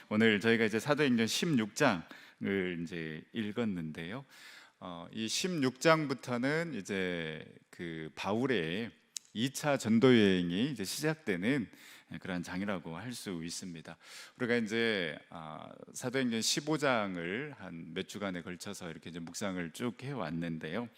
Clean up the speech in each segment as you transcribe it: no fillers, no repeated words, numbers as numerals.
오늘 저희가 이제 사도행전 16장을 이제 읽었는데요. 이 16장부터는 이제 그 바울의 2차 전도 여행이 이제 시작되는 그런 장이라고 할 수 있습니다. 우리가 이제 사도행전 15장을 한 몇 주간에 걸쳐서 이렇게 이제 묵상을 쭉 해왔는데요.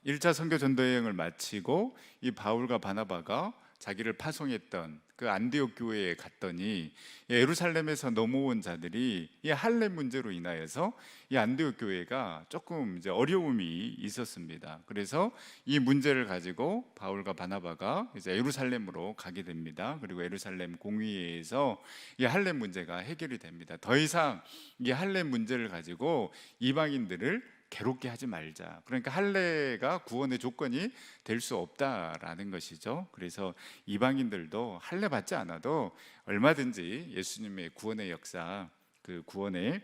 1차 선교 전도 여행을 마치고 이 바울과 바나바가 자기를 파송했던 그 안디옥 교회에 갔더니 예루살렘에서 넘어온 자들이 이 할례 문제로 인하여서 이 안디옥 교회가 조금 이제 어려움이 있었습니다. 그래서 이 문제를 가지고 바울과 바나바가 이제 예루살렘으로 가게 됩니다. 그리고 예루살렘 공의회에서 이 할례 문제가 해결이 됩니다. 더 이상 이 할례 문제를 가지고 이방인들을 괴롭게 하지 말자. 그러니까 할례가 구원의 조건이 될 수 없다라는 것이죠. 그래서 이방인들도 할례 받지 않아도 얼마든지 예수님의 구원의 역사, 그 구원의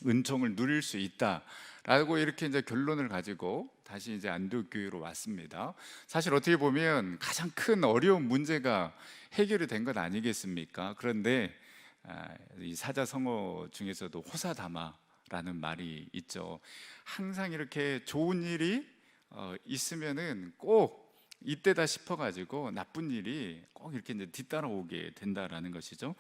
은총을 누릴 수 있다라고 이렇게 이제 결론을 가지고 다시 이제 안디옥 교회로 왔습니다. 사실 어떻게 보면 가장 큰 어려운 문제가 해결이 된 것 아니겠습니까? 그런데 이 사자성어 중에서도 호사다마 라는 말이 있죠. 항상 이렇게 좋은 일이 있으면은 꼭 이때다 싶어가지고 나쁜 일이 꼭 이렇게 이제 뒤따라오게 된다라는 것이죠.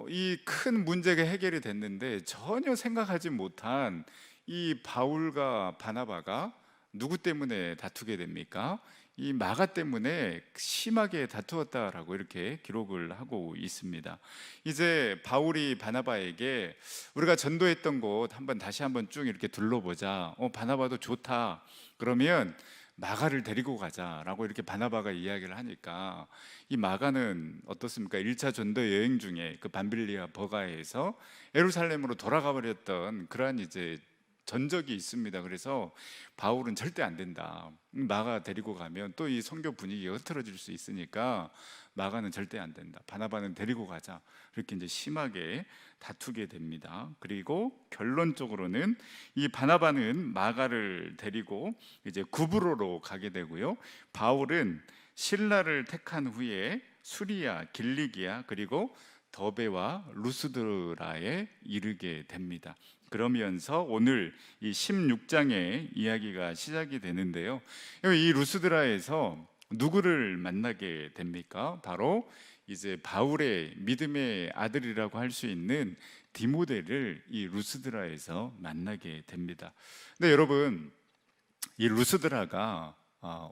이 큰 문제가 해결이 됐는데 전혀 생각하지 못한 이 바울과 바나바가 누구 때문에 다투게 됩니까? 이 마가 때문에 심하게 다투었다라고 이렇게 기록을 하고 있습니다. 이제 바울이 바나바에게 우리가 전도했던 곳 다시 한번 쭉 이렇게 둘러보자. 바나바도 좋다. 그러면 마가를 데리고 가자라고 이렇게 바나바가 이야기를 하니까 이 마가는 어떻습니까? 1차 전도 여행 중에 그 밤빌리아 버가에서 예루살렘으로 돌아가 버렸던 그러한 이제 전적이 있습니다. 그래서 바울은 절대 안 된다. 마가 데리고 가면 또 이 선교 분위기가 흐트러질 수 있으니까 마가는 절대 안 된다. 바나바는 데리고 가자. 이렇게 이제 심하게 다투게 됩니다. 그리고 결론적으로는 이 바나바는 마가를 데리고 이제 구브로로 가게 되고요. 바울은 신라를 택한 후에 수리아, 길리기아 그리고 더베와 루스드라에 이르게 됩니다. 그러면서 오늘 이 16장의 이야기가 시작이 되는데요. 이 루스드라에서 누구를 만나게 됩니까? 바로 이제 바울의 믿음의 아들이라고 할 수 있는 디모데를 이 루스드라에서 만나게 됩니다. 근데 여러분, 이 루스드라가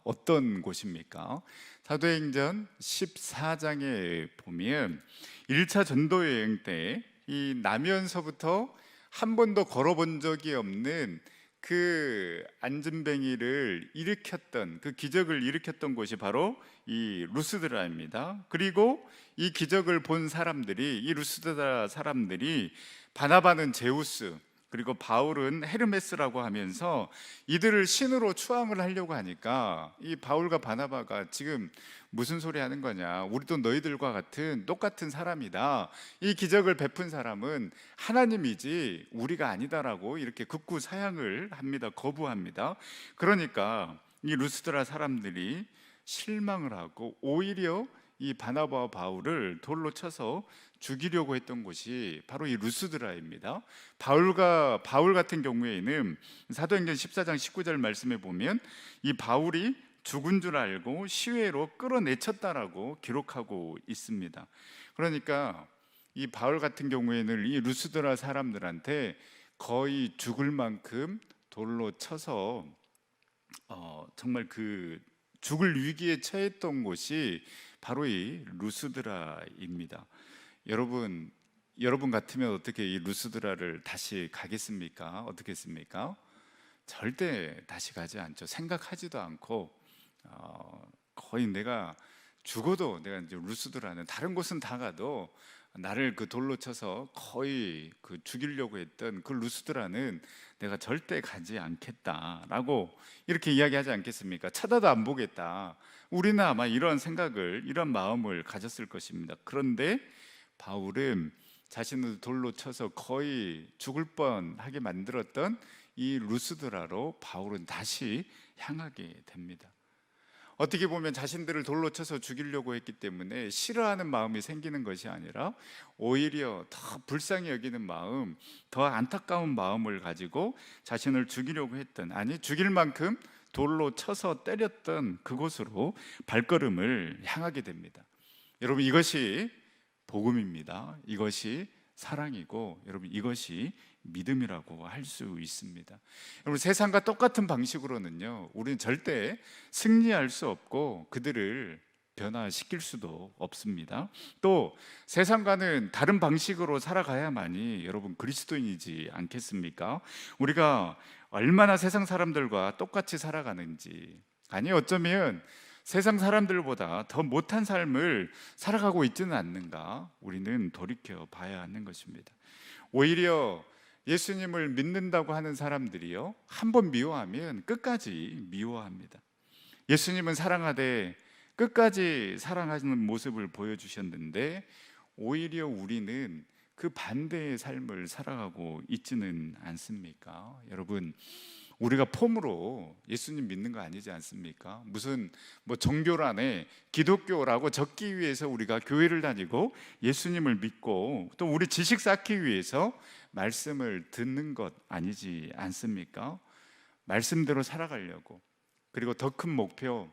어떤 곳입니까? 사도행전 14장에 보면 1차 전도 여행 때 이 나면서부터 한 번도 걸어본 적이 없는 그 안진뱅이를 일으켰던 그 기적을 일으켰던 곳이 바로 이 루스드라입니다. 그리고 이 기적을 본 사람들이 이 루스드라 사람들이 바나바는 제우스 그리고 바울은 헤르메스라고 하면서 이들을 신으로 추앙을 하려고 하니까 이 바울과 바나바가 지금 무슨 소리 하는 거냐, 우리도 너희들과 같은 똑같은 사람이다, 이 기적을 베푼 사람은 하나님이지 우리가 아니다라고 이렇게 극구 사양을 합니다. 거부합니다. 그러니까 이 루스드라 사람들이 실망을 하고 오히려 이 바나바와 바울을 돌로 쳐서 죽이려고 했던 곳이 바로 이 루스드라입니다. 바울 같은 경우에는 사도행전 14장 19절 말씀에 보면 이 바울이 죽은 줄 알고 시외로 끌어내쳤다라고 기록하고 있습니다. 그러니까 이 바울 같은 경우에는 이 루스드라 사람들한테 거의 죽을 만큼 돌로 쳐서 정말 그 죽을 위기에 처했던 곳이 바로 이 루스드라입니다. 여러분 같으면 어떻게 이 루스드라를 다시 가겠습니까? 어떻겠습니까? 절대 다시 가지 않죠. 생각하지도 않고 거의 내가 죽어도 내가 이제 루스드라는 다른 곳은 다 가도 나를 그 돌로 쳐서 거의 그 죽이려고 했던 그 루스드라는 내가 절대 가지 않겠다라고 이렇게 이야기하지 않겠습니까? 쳐다도 안 보겠다. 우리는 아마 이런 생각을, 이런 마음을 가졌을 것입니다. 그런데 바울은 자신을 돌로 쳐서 거의 죽을 뻔하게 만들었던 이 루스드라로 바울은 다시 향하게 됩니다. 어떻게 보면 자신들을 돌로 쳐서 죽이려고 했기 때문에 싫어하는 마음이 생기는 것이 아니라 오히려 더 불쌍히 여기는 마음, 더 안타까운 마음을 가지고 자신을 죽이려고 했던, 아니 죽일 만큼 돌로 쳐서 때렸던 그곳으로 발걸음을 향하게 됩니다. 여러분, 이것이 복음입니다. 이것이 사랑이고, 여러분, 이것이 믿음이라고 할 수 있습니다. 여러분, 세상과 똑같은 방식으로는요, 우리는 절대 승리할 수 없고 그들을 변화시킬 수도 없습니다. 또 세상과는 다른 방식으로 살아가야만이 여러분 그리스도인이지 않겠습니까? 우리가 얼마나 세상 사람들과 똑같이 살아가는지, 아니 어쩌면 세상 사람들보다 더 못한 삶을 살아가고 있지는 않는가, 우리는 돌이켜 봐야 하는 것입니다. 오히려 예수님을 믿는다고 하는 사람들이요, 한번 미워하면 끝까지 미워합니다. 예수님은 사랑하되 끝까지 사랑하시는 모습을 보여주셨는데, 오히려 우리는 그 반대의 삶을 살아가고 있지는 않습니까? 여러분, 우리가 폼으로 예수님 믿는 거 아니지 않습니까? 무슨 종교란에 기독교라고 적기 위해서 우리가 교회를 다니고 예수님을 믿고 또 우리 지식 쌓기 위해서 말씀을 듣는 것 아니지 않습니까? 말씀대로 살아가려고, 그리고 더 큰 목표,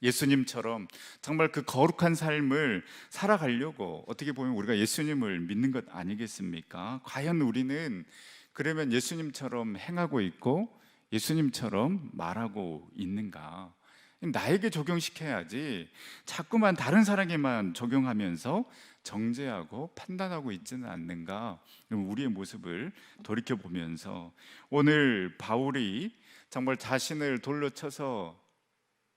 예수님처럼 정말 그 거룩한 삶을 살아가려고 어떻게 보면 우리가 예수님을 믿는 것 아니겠습니까? 과연 우리는 그러면 예수님처럼 행하고 있고 예수님처럼 말하고 있는가? 나에게 적용시켜야지 자꾸만 다른 사람에게만 적용하면서 정죄하고 판단하고 있지는 않는가? 우리의 모습을 돌이켜보면서 오늘 바울이 정말 자신을 돌려 쳐서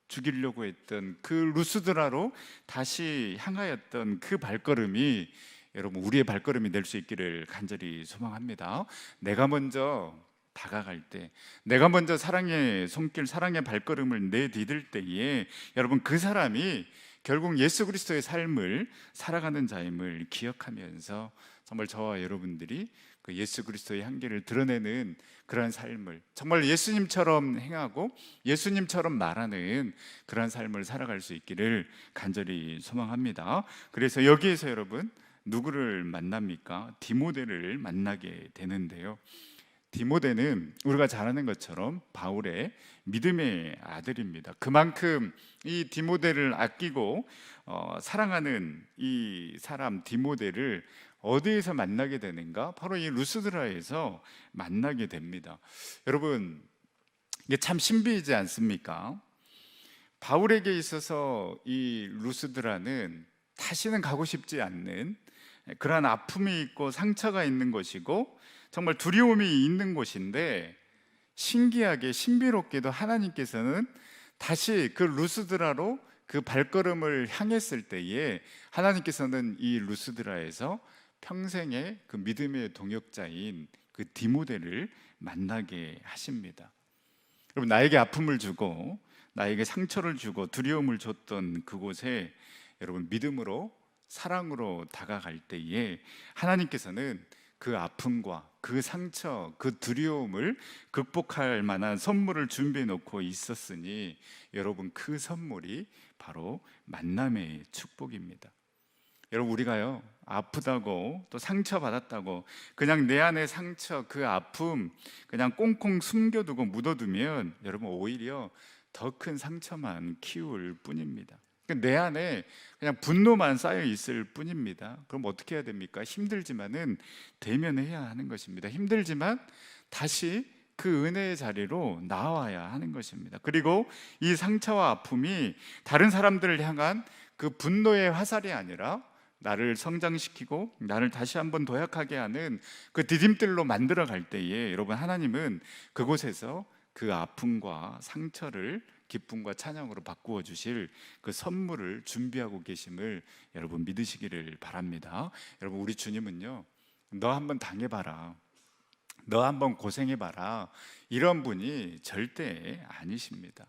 죽이려고 했던 그 루스드라로 다시 향하였던 그 발걸음이 여러분 우리의 발걸음이 될 수 있기를 간절히 소망합니다. 내가 먼저 다가갈 때, 내가 먼저 사랑의 손길, 사랑의 발걸음을 내디딜 때에 여러분 그 사람이 결국 예수 그리스도의 삶을 살아가는 자임을 기억하면서 정말 저와 여러분들이 그 예수 그리스도의 향기를 드러내는 그러한 삶을, 정말 예수님처럼 행하고 예수님처럼 말하는 그러한 삶을 살아갈 수 있기를 간절히 소망합니다. 그래서 여기에서 여러분 누구를 만납니까? 디모데를 만나게 되는데요, 디모데는 우리가 잘 아는 것처럼 바울의 믿음의 아들입니다. 그만큼 이 디모데를 아끼고 사랑하는 이 사람 디모데를 어디에서 만나게 되는가? 바로 이 루스드라에서 만나게 됩니다. 여러분, 이게 참 신비이지 않습니까? 바울에게 있어서 이 루스드라는 다시는 가고 싶지 않는 그러한 아픔이 있고 상처가 있는 곳이고 정말 두려움이 있는 곳인데, 신기하게 신비롭게도 하나님께서는 다시 그 루스드라로 그 발걸음을 향했을 때에 하나님께서는 이 루스드라에서 평생의 그 믿음의 동역자인 그 디모데를 만나게 하십니다. 여러분, 나에게 아픔을 주고 나에게 상처를 주고 두려움을 줬던 그곳에 여러분 믿음으로 사랑으로 다가갈 때에 하나님께서는 그 아픔과 그 상처, 그 두려움을 극복할 만한 선물을 준비해 놓고 있었으니 여러분 그 선물이 바로 만남의 축복입니다. 여러분, 우리가요 아프다고 또 상처받았다고 그냥 내 안의 상처, 그 아픔 그냥 꽁꽁 숨겨두고 묻어두면 여러분 오히려 더 큰 상처만 키울 뿐입니다. 내 안에 그냥 분노만 쌓여 있을 뿐입니다. 그럼 어떻게 해야 됩니까? 힘들지만은 대면해야 하는 것입니다. 힘들지만 다시 그 은혜의 자리로 나와야 하는 것입니다. 그리고 이 상처와 아픔이 다른 사람들을 향한 그 분노의 화살이 아니라 나를 성장시키고 나를 다시 한번 도약하게 하는 그 디딤돌로 만들어 갈 때에 여러분 하나님은 그곳에서 그 아픔과 상처를 기쁨과 찬양으로 바꾸어 주실 그 선물을 준비하고 계심을 여러분 믿으시기를 바랍니다. 여러분, 우리 주님은요, 너 한번 당해봐라, 너 한번 고생해봐라, 이런 분이 절대 아니십니다.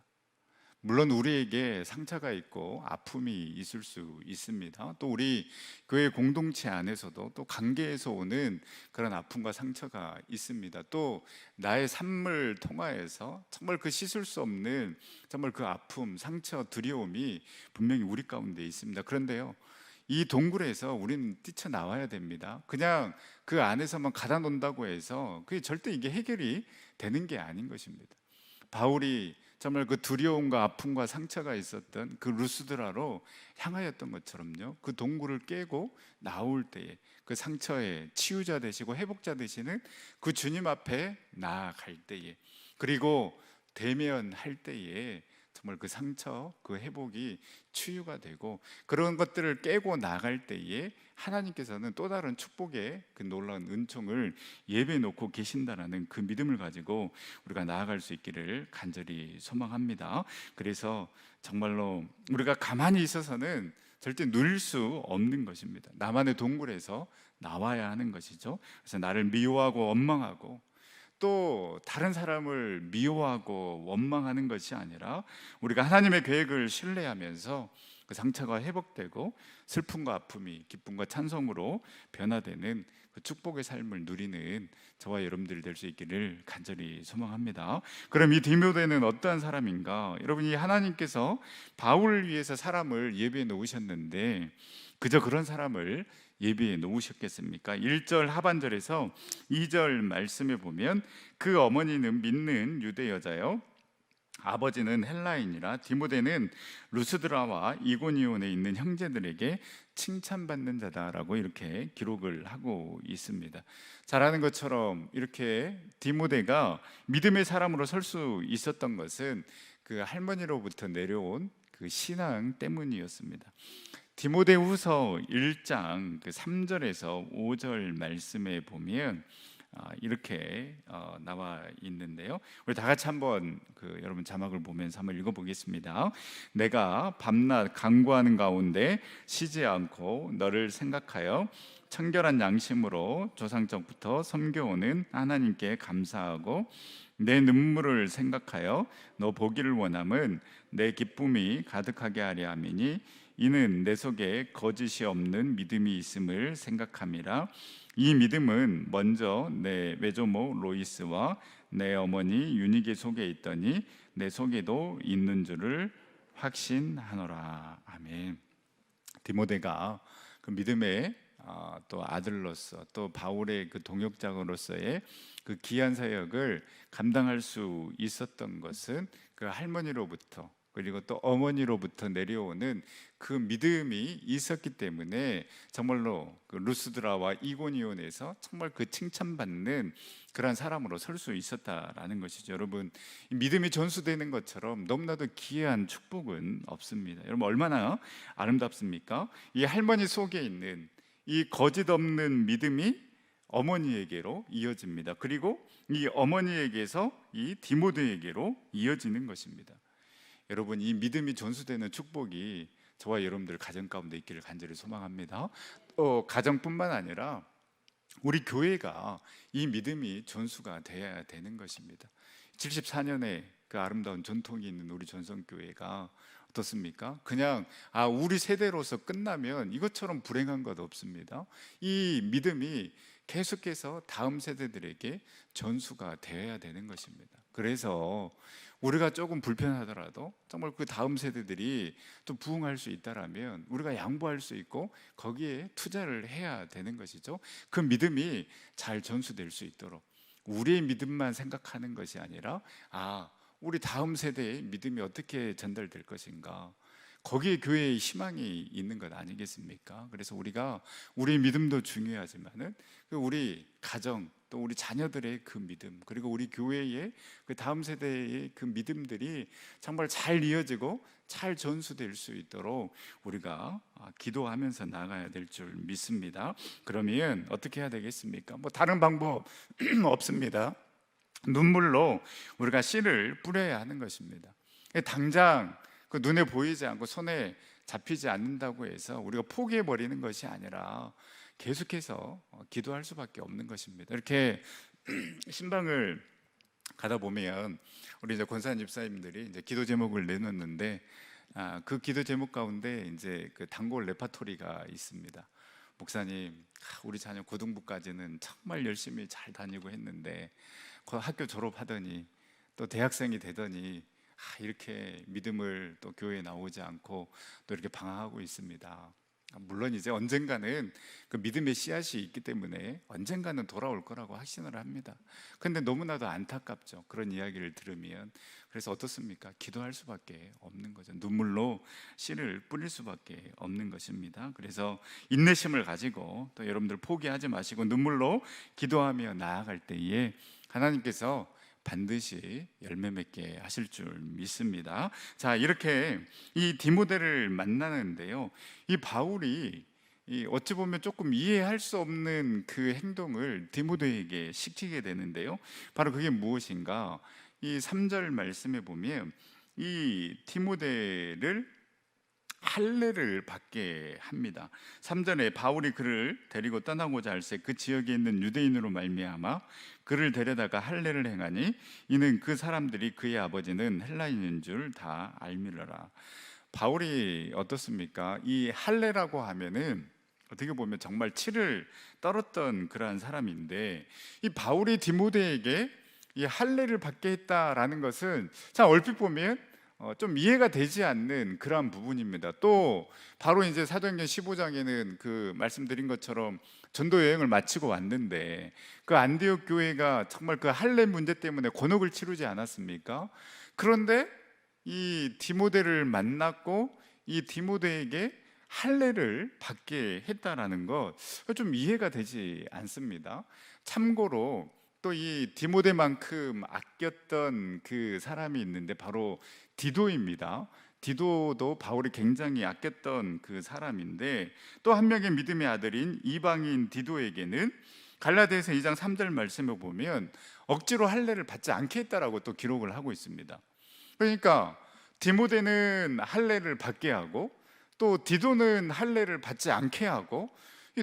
물론 우리에게 상처가 있고 아픔이 있을 수 있습니다. 또 우리 교회 공동체 안에서도 또 관계에서 오는 그런 아픔과 상처가 있습니다. 또 나의 삶을 통하여서 정말 그 씻을 수 없는 정말 그 아픔, 상처, 두려움이 분명히 우리 가운데 있습니다. 그런데요, 이 동굴에서 우리는 뛰쳐나와야 됩니다. 그냥 그 안에서만 가다 논다고 해서 그게 절대 이게 해결이 되는 게 아닌 것입니다. 바울이 정말 그 두려움과 아픔과 상처가 있었던 그 루스드라로 향하였던 것처럼요, 그 동굴을 깨고 나올 때에 그 상처의 치유자 되시고 회복자 되시는 그 주님 앞에 나아갈 때에, 그리고 대면할 때에 정말 그 상처, 그 회복이 치유가 되고, 그런 것들을 깨고 나갈 때에 하나님께서는 또 다른 축복의 그 놀라운 은총을 예배해 놓고 계신다라는 그 믿음을 가지고 우리가 나아갈 수 있기를 간절히 소망합니다. 그래서 정말로 우리가 가만히 있어서는 절대 누릴 수 없는 것입니다. 나만의 동굴에서 나와야 하는 것이죠. 그래서 나를 미워하고 원망하고 또 다른 사람을 미워하고 원망하는 것이 아니라 우리가 하나님의 계획을 신뢰하면서 그 상처가 회복되고 슬픔과 아픔이 기쁨과 찬송으로 변화되는 그 축복의 삶을 누리는 저와 여러분들이 될 수 있기를 간절히 소망합니다. 그럼 이 디모데는 어떠한 사람인가? 여러분이 하나님께서 바울을 위해서 사람을 예비해 놓으셨는데 그저 그런 사람을 예비해 놓으셨겠습니까? 1절 하반절에서 2절 말씀에 보면 그 어머니는 믿는 유대 여자요, 아버지는 헬라인이라 디모데는 루스드라와 이고니온에 있는 형제들에게 칭찬받는 자다라고 이렇게 기록을 하고 있습니다. 잘 아는 것처럼 이렇게 디모데가 믿음의 사람으로 설 수 있었던 것은 그 할머니로부터 내려온 그 신앙 때문이었습니다. 디모데후서 1장 그 3절에서 5절 말씀에 보면 이렇게 나와 있는데요. 우리 다 같이 한번 여러분 자막을 보면서 한번 읽어보겠습니다. 내가 밤낮 간구하는 가운데 쉬지 않고 너를 생각하여 청결한 양심으로 조상적부터 섬겨오는 하나님께 감사하고 내 눈물을 생각하여 너 보기를 원함은 내 기쁨이 가득하게 하려 함이니 이는 내 속에 거짓이 없는 믿음이 있음을 생각함이라. 이 믿음은 먼저 내 외조모 로이스와 내 어머니 유니게 속에 있더니 내 속에도 있는 줄을 확신하노라. 아멘. 디모데가 그 믿음의 또 아들로서 또 바울의 그 동역자로서의 그 귀한 사역을 감당할 수 있었던 것은 그 할머니로부터 그리고 또 어머니로부터 내려오는 그 믿음이 있었기 때문에 정말로 그 루스드라와 이고니온에서 정말 그 칭찬받는 그런 사람으로 설 수 있었다라는 것이죠. 여러분, 믿음이 전수되는 것처럼 너무나도 귀한 축복은 없습니다. 여러분, 얼마나 아름답습니까? 이 할머니 속에 있는 이 거짓 없는 믿음이 어머니에게로 이어집니다. 그리고 이 어머니에게서 이 디모데에게로 이어지는 것입니다. 여러분, 이 믿음이 전수되는 축복이 저와 여러분들 가정 가운데 있기를 간절히 소망합니다. 또 가정뿐만 아니라 우리 교회가 이 믿음이 전수가 되어야 되는 것입니다. 74년에 그 아름다운 전통이 있는 우리 전성교회가 어떻습니까? 그냥 우리 세대로서 끝나면 이것처럼 불행한 것 없습니다. 이 믿음이 계속해서 다음 세대들에게 전수가 되어야 되는 것입니다. 그래서 우리가 조금 불편하더라도 정말 그 다음 세대들이 또 부흥할 수 있다라면 우리가 양보할 수 있고 거기에 투자를 해야 되는 것이죠. 그 믿음이 잘 전수될 수 있도록 우리의 믿음만 생각하는 것이 아니라 우리 다음 세대의 믿음이 어떻게 전달될 것인가, 거기에 교회의 희망이 있는 것 아니겠습니까? 그래서 우리가 우리의 믿음도 중요하지만은 우리 가정 또 우리 자녀들의 그 믿음, 그리고 우리 교회의 그 다음 세대의 그 믿음들이 정말 잘 이어지고 잘 전수될 수 있도록 우리가 기도하면서 나가야 될 줄 믿습니다. 그러면 어떻게 해야 되겠습니까? 뭐 다른 방법 없습니다. 눈물로 우리가 씨를 뿌려야 하는 것입니다. 당장 그 눈에 보이지 않고 손에 잡히지 않는다고 해서 우리가 포기해 버리는 것이 아니라 계속해서 기도할 수밖에 없는 것입니다. 이렇게 신방을 가다 보면 우리 이제 권사님 집사님들이 이제 기도 제목을 내놓는데 그 기도 제목 가운데 이제 그 단골 레파토리가 있습니다. 목사님, 우리 자녀 고등부까지는 정말 열심히 잘 다니고 했는데 그 학교 졸업하더니 또 대학생이 되더니 이렇게 믿음을 또 교회에 나오지 않고 또 이렇게 방황하고 있습니다. 물론 이제 언젠가는 그 믿음의 씨앗이 있기 때문에 언젠가는 돌아올 거라고 확신을 합니다. 근데 너무나도 안타깝죠, 그런 이야기를 들으면. 그래서 어떻습니까? 기도할 수밖에 없는 거죠. 눈물로 씨를 뿌릴 수밖에 없는 것입니다. 그래서 인내심을 가지고 또 여러분들 포기하지 마시고 눈물로 기도하며 나아갈 때에 하나님께서 반드시 열매 맺게 하실 줄 믿습니다. 자, 이렇게 이 디모데를 만나는데요, 이 바울이 어찌 보면 조금 이해할 수 없는 그 행동을 디모데에게 시키게 되는데요, 바로 그게 무엇인가? 이 3절 말씀에 보면 이 디모데를 할례를 받게 합니다. 3절에 바울이 그를 데리고 떠나고자 할새 그 지역에 있는 유대인으로 말미암아 그를 데려다가 할례를 행하니 이는 그 사람들이 그의 아버지는 헬라인인 줄 다 알미러라. 바울이 어떻습니까? 이 할례라고 하면은 어떻게 보면 정말 치를 떨었던 그러한 사람인데, 이 바울이 디모데에게 이 할례를 받게 했다라는 것은 자, 얼핏 보면 좀 이해가 되지 않는 그러한 부분입니다. 또 바로 이제 사도행전 15장에는 그 말씀드린 것처럼 전도 여행을 마치고 왔는데 그 안디옥 교회가 정말 그 할례 문제 때문에 곤혹을 치르지 않았습니까? 그런데 이 디모데를 만났고 이 디모데에게 할례를 받게 했다라는 것, 좀 이해가 되지 않습니다. 참고로 또 이 디모데만큼 아꼈던 그 사람이 있는데 바로 디도입니다. 디도도 바울이 굉장히 아꼈던 그 사람인데, 또 한 명의 믿음의 아들인 이방인 디도에게는 갈라디아서 2장 3절 말씀을 보면 억지로 할례를 받지 않게 했다라고 또 기록을 하고 있습니다. 그러니까 디모데는 할례를 받게 하고 또 디도는 할례를 받지 않게 하고,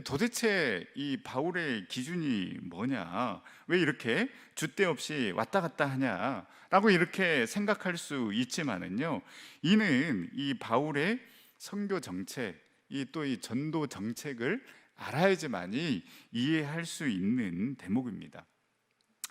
도대체 이 바울의 기준이 뭐냐, 왜 이렇게 줏대 없이 왔다 갔다 하냐라고 이렇게 생각할 수 있지만은요, 이는 이 바울의 선교 정책, 또 이 전도 정책을 알아야지만이 이해할 수 있는 대목입니다.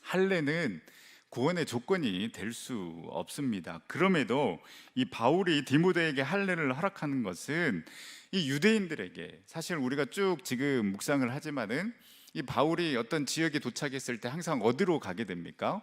할례는 구원의 조건이 될 수 없습니다. 그럼에도 이 바울이 디모데에게 할례를 허락하는 것은 이 유대인들에게, 사실 우리가 쭉 지금 묵상을 하지만은 이 바울이 어떤 지역에 도착했을 때 항상 어디로 가게 됩니까?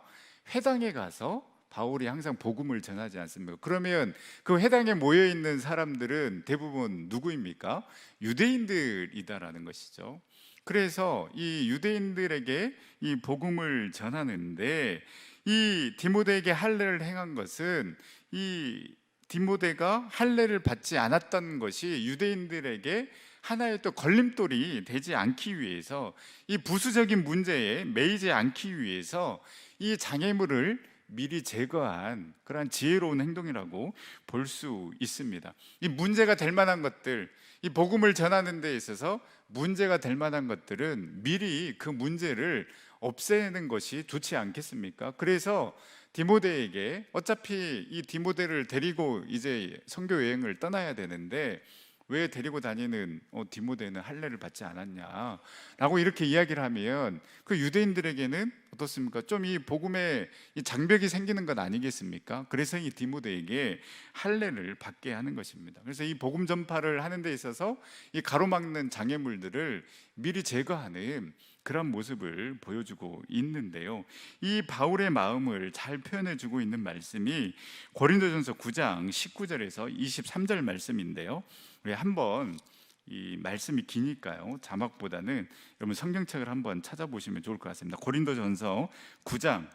회당에 가서 바울이 항상 복음을 전하지 않습니까? 그러면 그 회당에 모여 있는 사람들은 대부분 누구입니까? 유대인들이다라는 것이죠. 그래서 이 유대인들에게 이 복음을 전하는데 이 디모데에게 할례를 행한 것은 이 디모데가 할례를 받지 않았던 것이 유대인들에게 하나의 또 걸림돌이 되지 않기 위해서, 이 부수적인 문제에 매이지 않기 위해서 이 장애물을 미리 제거한 그러한 지혜로운 행동이라고 볼 수 있습니다. 이 문제가 될 만한 것들, 이 복음을 전하는 데 있어서 문제가 될 만한 것들은 미리 그 문제를 없애는 것이 좋지 않겠습니까? 그래서 디모데에게, 어차피 이 디모데를 데리고 이제 선교 여행을 떠나야 되는데 왜 데리고 다니는 디모데는 할례를 받지 않았냐라고 이렇게 이야기를 하면 그 유대인들에게는 어떻습니까? 좀 이 복음에 이 장벽이 생기는 것 아니겠습니까? 그래서 이 디모데에게 할례를 받게 하는 것입니다. 그래서 이 복음 전파를 하는 데 있어서 이 가로막는 장애물들을 미리 제거하는 그런 모습을 보여주고 있는데요, 이 바울의 마음을 잘 표현해주고 있는 말씀이 고린도전서 9장 19절에서 23절 말씀인데요, 우리 한번, 이 말씀이 기니까요 자막보다는 여러분 성경책을 한번 찾아보시면 좋을 것 같습니다. 고린도전서 9장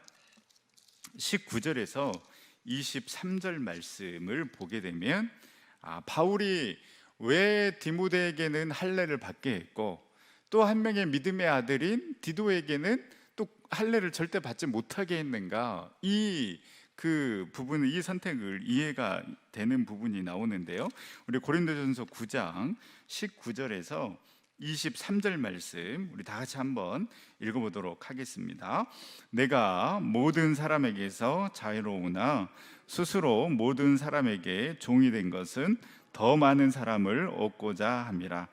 19절에서 23절 말씀을 보게 되면 바울이 왜 디모데에게는 할례를 받게 했고 또 한 명의 믿음의 아들인 디도에게는 또 할례를 절대 받지 못하게 했는가, 그 부분, 이 선택을 이해가 되는 부분이 나오는데요, 우리 고린도전서 9장 19절에서 23절 말씀 우리 다 같이 한번 읽어보도록 하겠습니다. 내가 모든 사람에게서 자유로우나 스스로 모든 사람에게 종이 된 것은 더 많은 사람을 얻고자 함이라.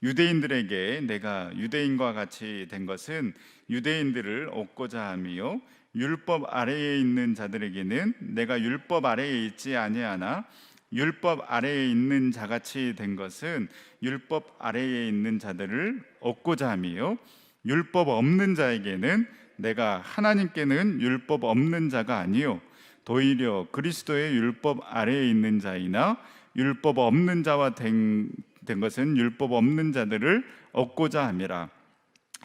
유대인들에게 내가 유대인과 같이 된 것은 유대인들을 얻고자 함이요 율법 아래에 있는 자들에게는 내가 율법 아래에 있지 아니하나 율법 아래에 있는 자같이 된 것은 율법 아래에 있는 자들을 얻고자 함이요 율법 없는 자에게는 내가 하나님께는 율법 없는 자가 아니요 도리어 그리스도의 율법 아래에 있는 자이나 율법 없는 자와 된 것은 율법 없는 자들을 얻고자 함이라.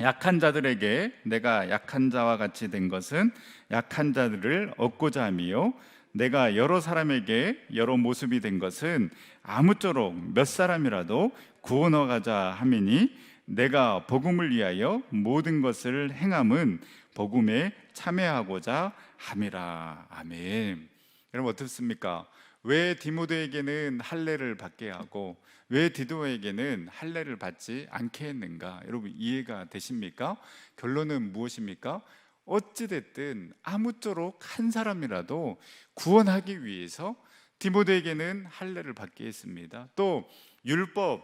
약한 자들에게 내가 약한 자와 같이 된 것은 약한 자들을 얻고자 함이요 내가 여러 사람에게 여러 모습이 된 것은 아무쪼록 몇 사람이라도 구원하고자 함이니 내가 복음을 위하여 모든 것을 행함은 복음에 참여하고자 함이라. 아멘. 여러분 어떻습니까? 왜 디모데에게는 할례를 받게 하고 왜 디도에게는 할례를 받지 않게 했는가? 여러분 이해가 되십니까? 결론은 무엇입니까? 어찌됐든 아무쪼록 한 사람이라도 구원하기 위해서 디모데에게는 할례를 받게 했습니다. 또 율법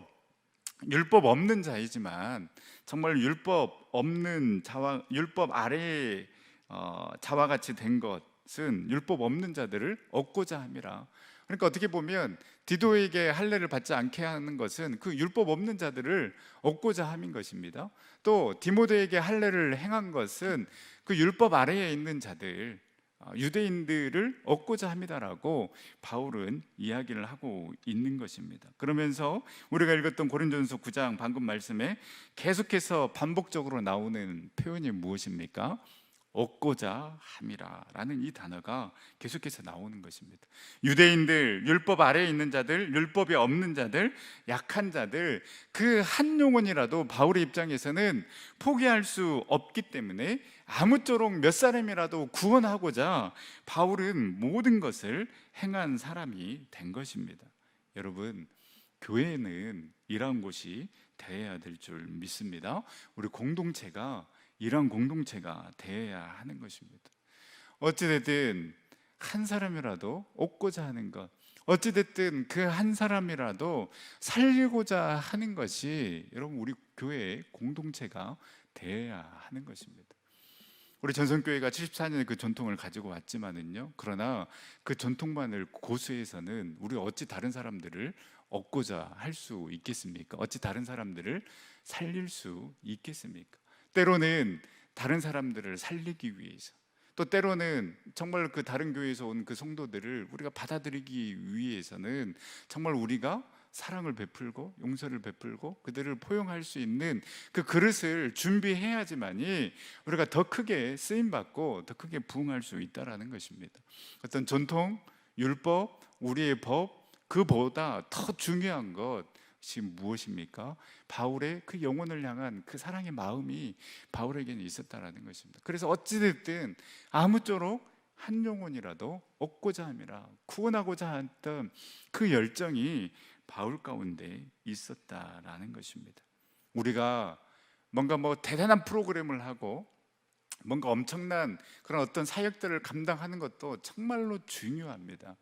없는 자이지만 정말 율법 없는 자와 율법 아래의 자와 같이 된 것은 율법 없는 자들을 얻고자 함이라. 그러니까 어떻게 보면 디도에게 할례를 받지 않게 하는 것은 그 율법 없는 자들을 얻고자 함인 것입니다. 또 디모데에게 할례를 행한 것은 그 율법 아래에 있는 자들 유대인들을 얻고자 합니다라고 바울은 이야기를 하고 있는 것입니다. 그러면서 우리가 읽었던 고린도전서 9장 방금 말씀에 계속해서 반복적으로 나오는 표현이 무엇입니까? 얻고자 함이라라는 이 단어가 계속해서 나오는 것입니다. 유대인들, 율법 아래에 있는 자들, 율법이 없는 자들, 약한 자들, 그 한 영혼이라도 바울의 입장에서는 포기할 수 없기 때문에 아무쪼록 몇 사람이라도 구원하고자 바울은 모든 것을 행한 사람이 된 것입니다. 여러분, 교회는 이러한 곳이 되어야 될 줄 믿습니다. 우리 공동체가 이런 공동체가 되어야 하는 것입니다. 어찌됐든 한 사람이라도 얻고자 하는 것, 어찌됐든 그 한 사람이라도 살리고자 하는 것이 여러분 우리 교회의 공동체가 되어야 하는 것입니다. 우리 전성교회가 74년의 그 전통을 가지고 왔지만은요, 그러나 그 전통만을 고수해서는 우리 어찌 다른 사람들을 얻고자 할 수 있겠습니까? 어찌 다른 사람들을 살릴 수 있겠습니까? 때로는 다른 사람들을 살리기 위해서, 또 때로는 정말 그 다른 교회에서 온 그 성도들을 우리가 받아들이기 위해서는 정말 우리가 사랑을 베풀고 용서를 베풀고 그들을 포용할 수 있는 그 그릇을 준비해야지만이 우리가 더 크게 쓰임받고 더 크게 부응할 수 있다라는 것입니다. 어떤 전통, 율법, 우리의 법, 그보다 더 중요한 것이 무엇입니까? 바울의 그 영혼을 향한 그 사랑의 마음이 바울에게는 있었다라는 것입니다. 그래서 어찌됐든 아무쪼록 한 영혼이라도 얻고자 함이라, 구원하고자 했던 그 열정이 바울 가운데 있었다라는 것입니다. 우리가 뭔가 대단한 프로그램을 하고 뭔가 엄청난 그런 어떤 사역들을 감당하는 것도 정말로 중요합니다.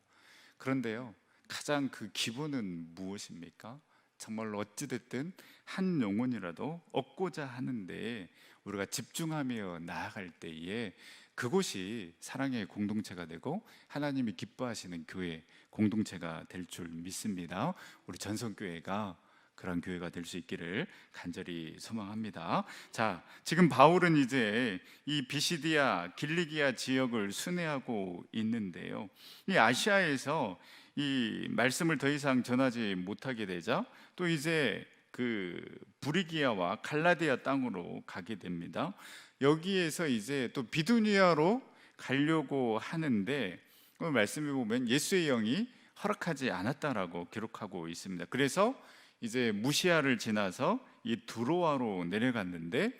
그런데요, 가장 그 기본은 무엇입니까? 정말로 어찌됐든 한 영혼이라도 얻고자 하는데 우리가 집중하며 나아갈 때에 그곳이 사랑의 공동체가 되고 하나님이 기뻐하시는 교회 공동체가 될 줄 믿습니다. 우리 전성교회가 그런 교회가 될 수 있기를 간절히 소망합니다. 자, 지금 바울은 이제 이 비시디아 길리기아 지역을 순회하고 있는데요, 이 아시아에서 이 말씀을 더 이상 전하지 못하게 되자 또 이제 그 부리기아와 갈라디아 땅으로 가게 됩니다. 여기에서 이제 또 비두니아로 가려고 하는데 오늘 말씀해 보면 예수의 영이 허락하지 않았다라고 기록하고 있습니다. 그래서 이제 무시아를 지나서 이 두로아로 내려갔는데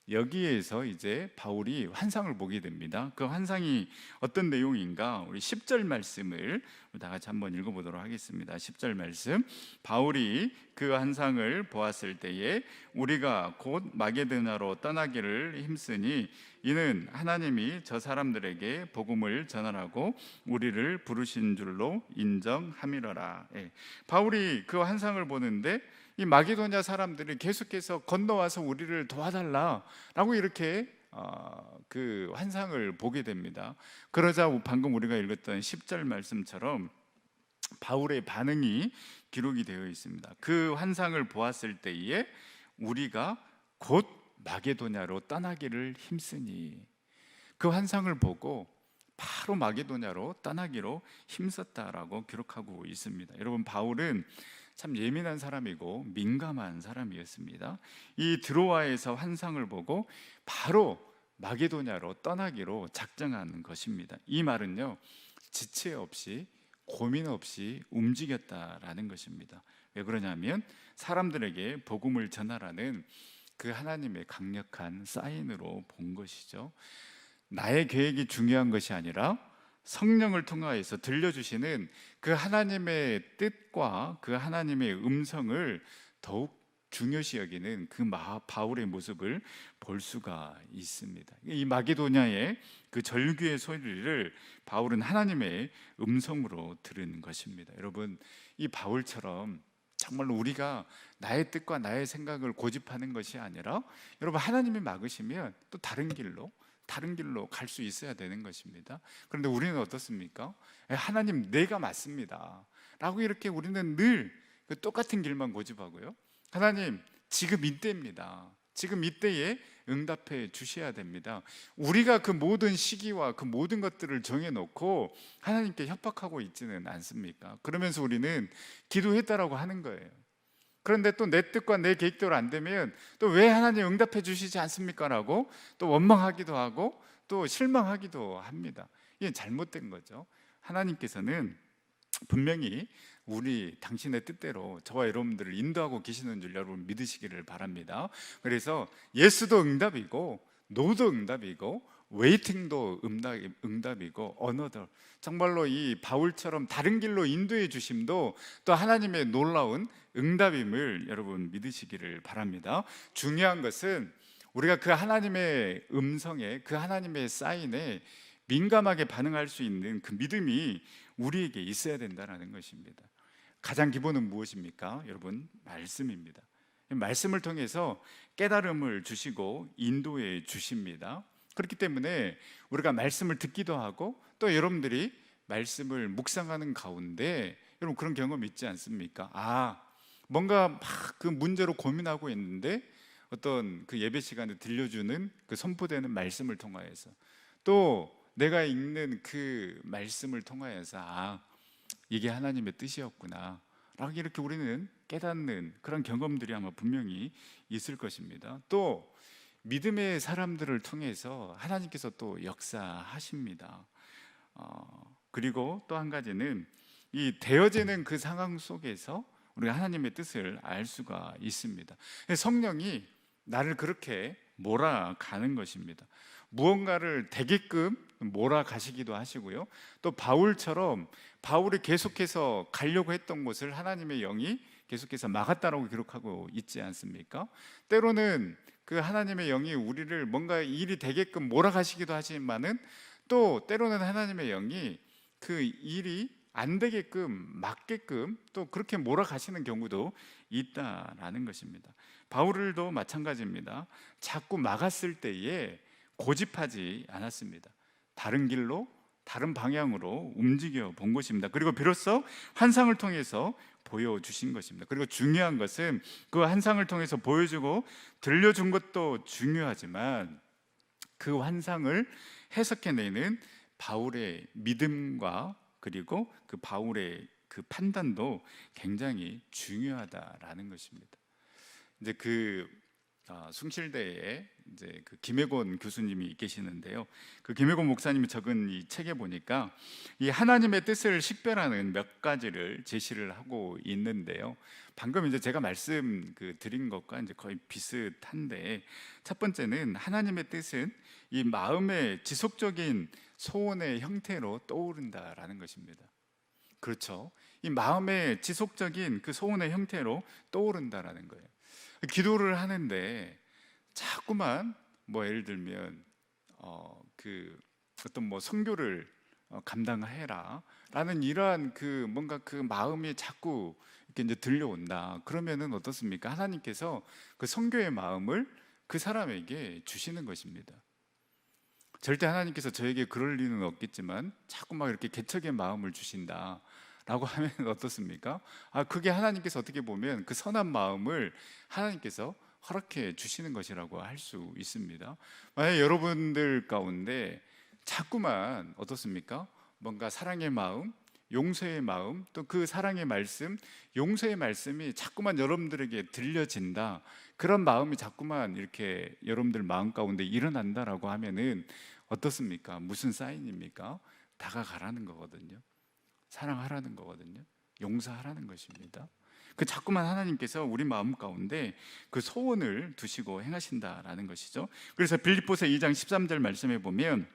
여기에서 이제 바울이 환상을 보게 됩니다. 그 환상이 어떤 내용인가? 우리 10절 말씀을 다 같이 한번 읽어보도록 하겠습니다. 10절 말씀. 바울이 그 환상을 보았을 때에 우리가 곧 마게도냐로 떠나기를 힘쓰니 이는 하나님이 저 사람들에게 복음을 전하라고 우리를 부르신 줄로 인정함이러라. 예. 바울이 그 환상을 보는데 이 마게도냐 사람들이 계속해서 건너와서 우리를 도와달라라고 이렇게 그 환상을 보게 됩니다. 그러자 방금 우리가 읽었던 10절 말씀처럼 바울의 반응이 기록이 되어 있습니다. 그 환상을 보았을 때에 우리가 곧 마게도냐로 떠나기를 힘쓰니, 그 환상을 보고 바로 마게도냐로 떠나기로 힘썼다라고 기록하고 있습니다. 여러분, 바울은 참 예민한 사람이고 민감한 사람이었습니다. 이 드로아에서 환상을 보고 바로 마게도냐로 떠나기로 작정한 것입니다. 이 말은요, 지체 없이 고민 없이 움직였다라는 것입니다. 왜 그러냐면 사람들에게 복음을 전하라는 그 하나님의 강력한 사인으로 본 것이죠. 나의 계획이 중요한 것이 아니라 성령을 통하여서 들려주시는 그 하나님의 뜻과 그 하나님의 음성을 더욱 중요시 여기는 그 바울의 모습을 볼 수가 있습니다. 이 마게도냐의 그 절규의 소리를 바울은 하나님의 음성으로 들은 것입니다. 여러분, 이 바울처럼 정말로 우리가 나의 뜻과 나의 생각을 고집하는 것이 아니라, 여러분, 하나님이 막으시면 또 다른 길로 갈 수 있어야 되는 것입니다. 그런데 우리는 어떻습니까? 하나님, 내가 맞습니다 라고 이렇게 우리는 늘 그 똑같은 길만 고집하고요, 하나님, 지금 이때입니다, 지금 이때에 응답해 주셔야 됩니다. 우리가 그 모든 시기와 그 모든 것들을 정해놓고 하나님께 협박하고 있지는 않습니까? 그러면서 우리는 기도했다라고 하는 거예요. 그런데 또 내 뜻과 내 계획대로 안 되면 또 왜 하나님 응답해 주시지 않습니까? 라고 또 원망하기도 하고 또 실망하기도 합니다. 이게 잘못된 거죠. 하나님께서는 분명히 당신의 뜻대로 저와 여러분들을 인도하고 계시는 줄 여러분 믿으시기를 바랍니다. 그래서 예스도 응답이고 노도 응답이고 웨이팅도 응답이고 어너더, 정말로 이 바울처럼 다른 길로 인도해 주심도 또 하나님의 놀라운 응답임을 여러분 믿으시기를 바랍니다. 중요한 것은 우리가 그 하나님의 음성에, 그 하나님의 사인에 민감하게 반응할 수 있는 그 믿음이 우리에게 있어야 된다는 것입니다. 가장 기본은 무엇입니까? 여러분, 말씀입니다. 말씀을 통해서 깨달음을 주시고 인도해 주십니다. 그렇기 때문에 우리가 말씀을 듣기도 하고 또 여러분들이 말씀을 묵상하는 가운데 여러분 그런 경험 있지 않습니까? 뭔가 막 그 문제로 고민하고 있는데 어떤 그 예배 시간에 들려주는 그 선포되는 말씀을 통하여서, 또 내가 읽는 그 말씀을 통하여서 이게 하나님의 뜻이었구나 라고 이렇게 우리는 깨닫는 그런 경험들이 아마 분명히 있을 것입니다. 또 믿음의 사람들을 통해서 하나님께서 또 역사하십니다. 그리고 또 한 가지는 이 되어지는 그 상황 속에서 우리가 하나님의 뜻을 알 수가 있습니다. 성령이 나를 그렇게 몰아가는 것입니다. 무언가를 되게끔 몰아가시기도 하시고요, 또 바울처럼 바울이 계속해서 가려고 했던 곳을 하나님의 영이 계속해서 막았다라고 기록하고 있지 않습니까? 때로는 그 하나님의 영이 우리를 뭔가 일이 되게끔 몰아가시기도 하지만은 또 때로는 하나님의 영이 그 일이 안 되게끔 막게끔 또 그렇게 몰아가시는 경우도 있다라는 것입니다. 바울도 마찬가지입니다. 자꾸 막았을 때에 고집하지 않았습니다. 다른 길로, 다른 방향으로 움직여 본 것입니다. 그리고 비로소 환상을 통해서 보여주신 것입니다. 그리고 중요한 것은 그 환상을 통해서 보여주고 들려준 것도 중요하지만 그 환상을 해석해내는 바울의 믿음과 그리고 그 바울의 그 판단도 굉장히 중요하다라는 것입니다. 이제 숭실대에 이제 그 김혜곤 교수님이 계시는데요. 그 김혜곤 목사님이 적은 이 책에 보니까 이 하나님의 뜻을 식별하는 몇 가지를 제시를 하고 있는데요. 방금 이제 제가 말씀 드린 것과 이제 거의 비슷한데, 첫 번째는 하나님의 뜻은 이 마음의 지속적인 소원의 형태로 떠오른다라는 것입니다. 그렇죠. 이 마음의 지속적인 그 소원의 형태로 떠오른다라는 거예요. 기도를 하는데 자꾸만 뭐 예를 들면 어떤 뭐 선교를 감당해라라는 이러한 뭔가 그 마음이 자꾸 이렇게 이제 들려온다. 그러면은 어떻습니까? 하나님께서 그 선교의 마음을 그 사람에게 주시는 것입니다. 절대 하나님께서 저에게 그럴 리는 없겠지만 자꾸 막 이렇게 개척의 마음을 주신다 라고 하면 어떻습니까? 그게 하나님께서 어떻게 보면 그 선한 마음을 하나님께서 허락해 주시는 것이라고 할 수 있습니다. 만약 여러분들 가운데 자꾸만 어떻습니까? 뭔가 사랑의 마음, 용서의 마음, 또 그 사랑의 말씀, 용서의 말씀이 자꾸만 여러분들에게 들려진다, 그런 마음이 자꾸만 이렇게 여러분들 마음 가운데 일어난다라고 하면은 어떻습니까? 무슨 사인입니까? 다가가라는 거거든요. 사랑하라는 거거든요. 용서하라는 것입니다. 그 자꾸만 하나님께서 우리 마음 가운데 그 소원을 두시고 행하신다라는 것이죠. 그래서 빌립보서 2장 13절 말씀에 보면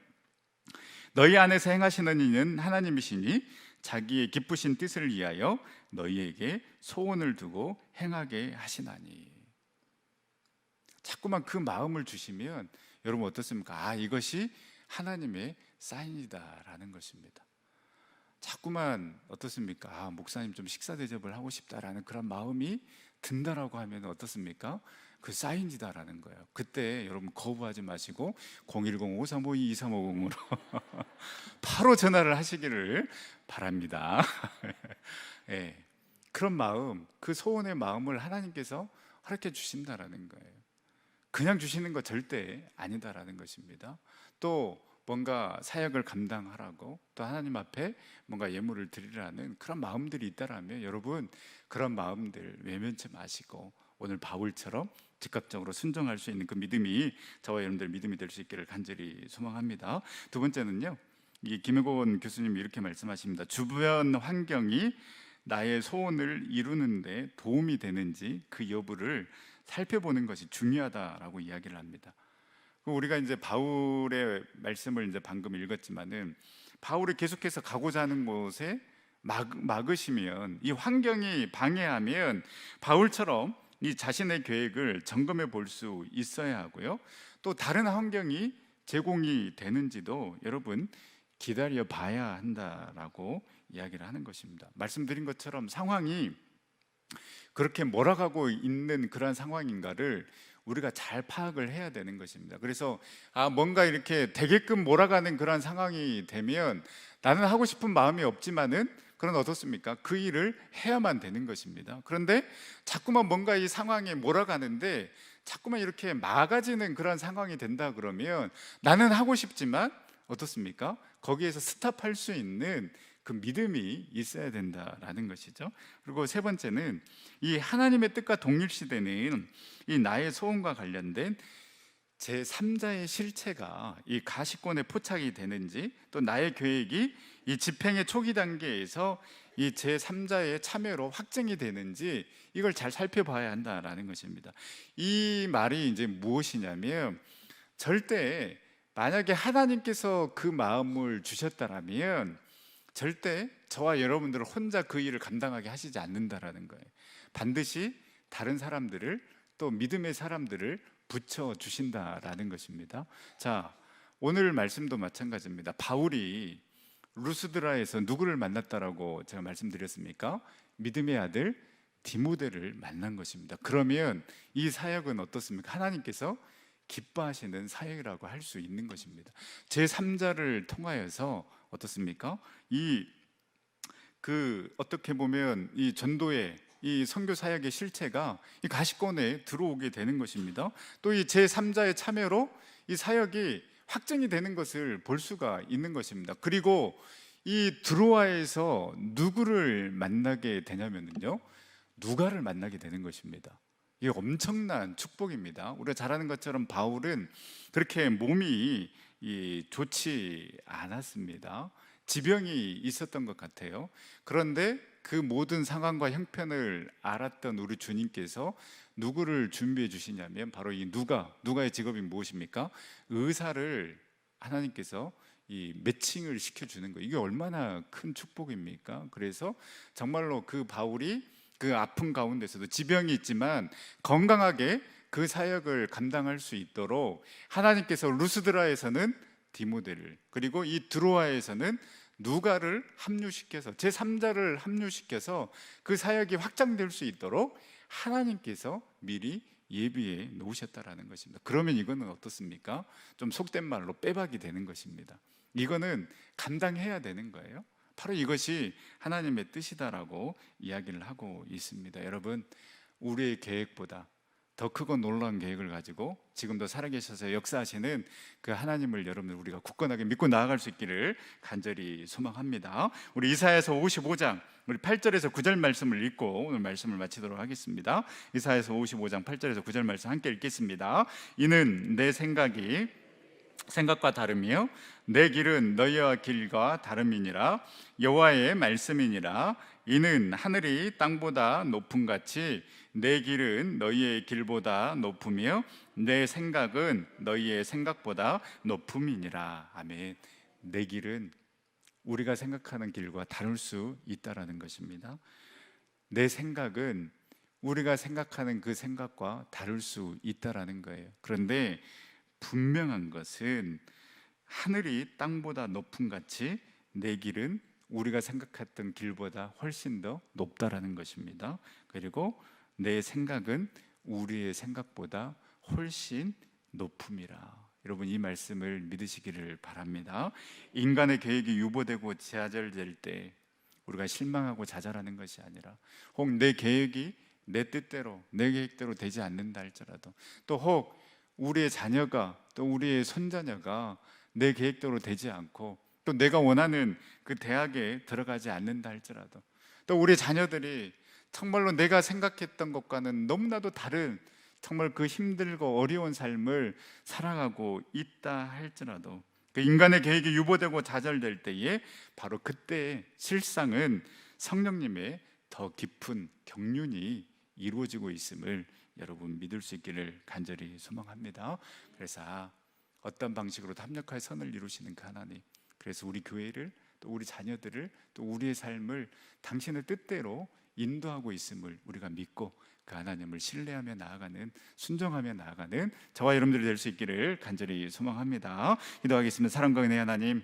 너희 안에서 행하시는 이는 하나님이시니 자기의 기쁘신 뜻을 위하여 너희에게 소원을 두고 행하게 하시나니. 자꾸만 그 마음을 주시면 여러분 어떻습니까? 이것이 하나님의 사인이다라는 것입니다. 자꾸만 어떻습니까? 목사님 좀 식사 대접을 하고 싶다라는 그런 마음이 든다라고 하면 어떻습니까? 그 사인이다라는 거예요. 그때 여러분 거부하지 마시고 010-5352-2350으로 바로 전화를 하시기를 바랍니다. 네, 그런 마음, 그 소원의 마음을 하나님께서 허락해 주신다라는 거예요. 그냥 주시는 거 절대 아니다라는 것입니다. 또 뭔가 사역을 감당하라고, 또 하나님 앞에 뭔가 예물을 드리라는 그런 마음들이 있다라면 여러분 그런 마음들 외면치 마시고 오늘 바울처럼 즉각적으로 순종할 수 있는 그 믿음이 저와 여러분들 믿음이 될 수 있기를 간절히 소망합니다. 두 번째는요, 이 김혜곤 교수님이 이렇게 말씀하십니다. 주변 환경이 나의 소원을 이루는데 도움이 되는지 그 여부를 살펴보는 것이 중요하다라고 이야기를 합니다. 우리가 이제 바울의 말씀을 이제 방금 읽었지만은 바울이 계속해서 가고자 하는 곳에 막으시면, 이 환경이 방해하면 바울처럼 이 자신의 계획을 점검해 볼 수 있어야 하고요. 또 다른 환경이 제공이 되는지도 여러분 기다려 봐야 한다라고 이야기를 하는 것입니다. 말씀드린 것처럼 상황이 그렇게 몰아가고 있는 그런 상황인가를 우리가 잘 파악을 해야 되는 것입니다. 그래서 뭔가 이렇게 되게끔 몰아가는 그런 상황이 되면 나는 하고 싶은 마음이 없지만은 그런 어떻습니까? 그 일을 해야만 되는 것입니다. 그런데 자꾸만 뭔가 이 상황에 몰아가는데 자꾸만 이렇게 막아지는 그런 상황이 된다 그러면 나는 하고 싶지만 어떻습니까? 거기에서 스탑할 수 있는 그 믿음이 있어야 된다라는 것이죠. 그리고 세 번째는 이 하나님의 뜻과 동일시되는 이 나의 소원과 관련된 제3자의 실체가 이 가시권에 포착이 되는지, 또 나의 계획이 이 집행의 초기 단계에서 이 제3자의 참여로 확증이 되는지 이걸 잘 살펴봐야 한다라는 것입니다. 이 말이 이제 무엇이냐면, 절대 만약에 하나님께서 그 마음을 주셨다라면 절대 저와 여러분들은 혼자 그 일을 감당하게 하시지 않는다라는 거예요. 반드시 다른 사람들을, 또 믿음의 사람들을 붙여 주신다라는 것입니다. 자, 오늘 말씀도 마찬가지입니다. 바울이 루스드라에서 누구를 만났다라고 제가 말씀드렸습니까? 믿음의 아들 디모데를 만난 것입니다. 그러면 이 사역은 어떻습니까? 하나님께서 기뻐하시는 사역이라고 할 수 있는 것입니다. 제3자를 통하여서 어떻습니까? 어떻게 보면 이 전도의 이 선교 사역의 실체가 이 가시권에 들어오게 되는 것입니다. 또 이 제3자의 참여로 이 사역이 확정이 되는 것을 볼 수가 있는 것입니다. 그리고 이 드로아에서 누구를 만나게 되냐면요, 누가를 만나게 되는 것입니다. 이게 엄청난 축복입니다. 우리가 잘 아는 것처럼 바울은 그렇게 몸이 좋지 않았습니다. 지병이 있었던 것 같아요. 그런데 그 모든 상황과 형편을 알았던 우리 주님께서 누구를 준비해 주시냐면 바로 이 누가의 직업이 무엇입니까? 의사를 하나님께서 이 매칭을 시켜주는 거예요. 이게 얼마나 큰 축복입니까? 그래서 정말로 그 바울이 그 아픈 가운데서도 지병이 있지만 건강하게 그 사역을 감당할 수 있도록 하나님께서 루스드라에서는 디모데를, 그리고 이 드로아에서는 누가를 합류시켜서 제3자를 합류시켜서 그 사역이 확장될 수 있도록 하나님께서 미리 예비해 놓으셨다라는 것입니다. 그러면 이거는 어떻습니까? 좀 속된 말로 빼박이 되는 것입니다. 이거는 감당해야 되는 거예요. 바로 이것이 하나님의 뜻이다라고 이야기를 하고 있습니다. 여러분, 우리의 계획보다 더 크고 놀라운 계획을 가지고 지금도 살아계셔서 역사하시는 그 하나님을 여러분 우리가 굳건하게 믿고 나아갈 수 있기를 간절히 소망합니다. 우리 이사야서 55장 우리 8절에서 9절 말씀을 읽고 오늘 말씀을 마치도록 하겠습니다. 이사야서 55장 8절에서 9절 말씀 함께 읽겠습니다. 이는 내 생각과 다름이요 내 길은 너희와 길과 다름이니라 여호와의 말씀이니라. 이는 하늘이 땅보다 높음같이 내 길은 너희의 길보다 높으며 내 생각은 너희의 생각보다 높음이니라. 아멘. 내 길은 우리가 생각하는 길과 다를 수 있다라는 것입니다. 내 생각은 우리가 생각하는 그 생각과 다를 수 있다라는 거예요. 그런데 분명한 것은 하늘이 땅보다 높음같이 내 길은 우리가 생각했던 길보다 훨씬 더 높다라는 것입니다. 그리고 내 생각은 우리의 생각보다 훨씬 높음이라. 여러분 이 말씀을 믿으시기를 바랍니다. 인간의 계획이 유보되고 좌절될 때 우리가 실망하고 좌절하는 것이 아니라 혹 내 계획이 내 뜻대로 내 계획대로 되지 않는다 할지라도 또 혹 우리의 자녀가 또 우리의 손자녀가 내 계획대로 되지 않고 또 내가 원하는 그 대학에 들어가지 않는다 할지라도 또 우리 자녀들이 정말로 내가 생각했던 것과는 너무나도 다른 정말 그 힘들고 어려운 삶을 살아가고 있다 할지라도 그 인간의 계획이 유보되고 좌절될 때에 바로 그때의 실상은 성령님의 더 깊은 경륜이 이루어지고 있음을 여러분 믿을 수 있기를 간절히 소망합니다. 그래서 어떤 방식으로 합력하여 선을 이루시는 그 하나님, 그래서 우리 교회를 또 우리 자녀들을 또 우리의 삶을 당신의 뜻대로 인도하고 있음을 우리가 믿고 그 하나님을 신뢰하며 나아가는 순종하며 나아가는 저와 여러분들이 될 수 있기를 간절히 소망합니다. 기도하겠습니다. 사랑과 은혜의 하나님,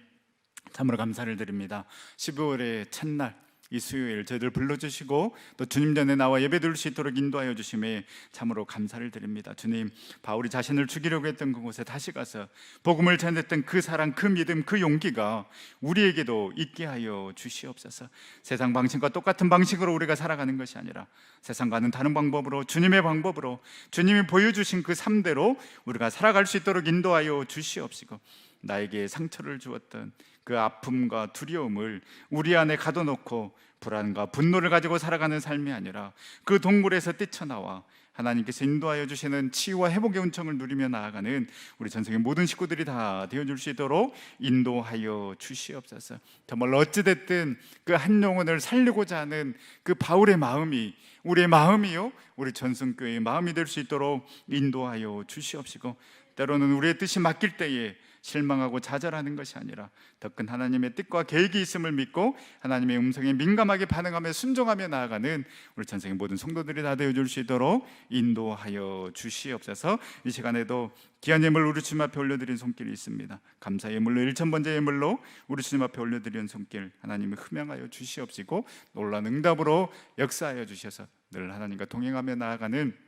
참으로 감사를 드립니다. 12월의 첫날 이 수요일 저희들 불러주시고 또 주님 전에 나와 예배드릴 수 있도록 인도하여 주심에 참으로 감사를 드립니다. 주님, 바울이 자신을 죽이려고 했던 그곳에 다시 가서 복음을 전했던 그 사랑, 그 믿음, 그 용기가 우리에게도 있게 하여 주시옵소서. 세상 방식과 똑같은 방식으로 우리가 살아가는 것이 아니라 세상과는 다른 방법으로 주님의 방법으로 주님이 보여주신 그 삶대로 우리가 살아갈 수 있도록 인도하여 주시옵시고 나에게 상처를 주었던 그 아픔과 두려움을 우리 안에 가둬놓고 불안과 분노를 가지고 살아가는 삶이 아니라 그 동굴에서 뛰쳐나와 하나님께서 인도하여 주시는 치유와 회복의 은총을 누리며 나아가는 우리 전성의 모든 식구들이 다 되어줄 수 있도록 인도하여 주시옵소서. 정말로 어찌됐든 그 한 영혼을 살리고자 하는 그 바울의 마음이 우리의 마음이요 우리 전성교회의 마음이 될 수 있도록 인도하여 주시옵시고 때로는 우리의 뜻이 맡길 때에 실망하고 좌절하는 것이 아니라 더 큰 하나님의 뜻과 계획이 있음을 믿고 하나님의 음성에 민감하게 반응하며 순종하며 나아가는 우리 전생의 모든 성도들이 다 되어줄 수 있도록 인도하여 주시옵소서. 이 시간에도 귀한 예물 우리 주님 앞에 올려드린 손길이 있습니다. 감사 예물로 1,000번째 예물로 우리 주님 앞에 올려드린 손길 하나님이 흠양하여 주시옵시고 놀라운 응답으로 역사하여 주셔서 늘 하나님과 동행하며 나아가는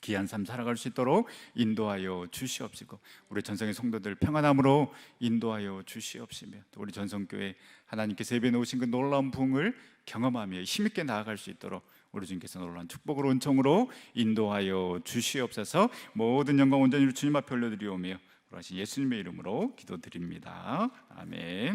귀한 삶 살아갈 수 있도록 인도하여 주시옵시고 우리 전성의 성도들 평안함으로 인도하여 주시옵시며 또 우리 전성교회 하나님께서 예배해 놓으신 그 놀라운 부흥을 경험하며 힘있게 나아갈 수 있도록 우리 주님께서 놀라운 축복으로 은총으로 인도하여 주시옵소서. 모든 영광 온전히 주님 앞에 올려드리오며 그러신 예수님의 이름으로 기도드립니다. 아멘.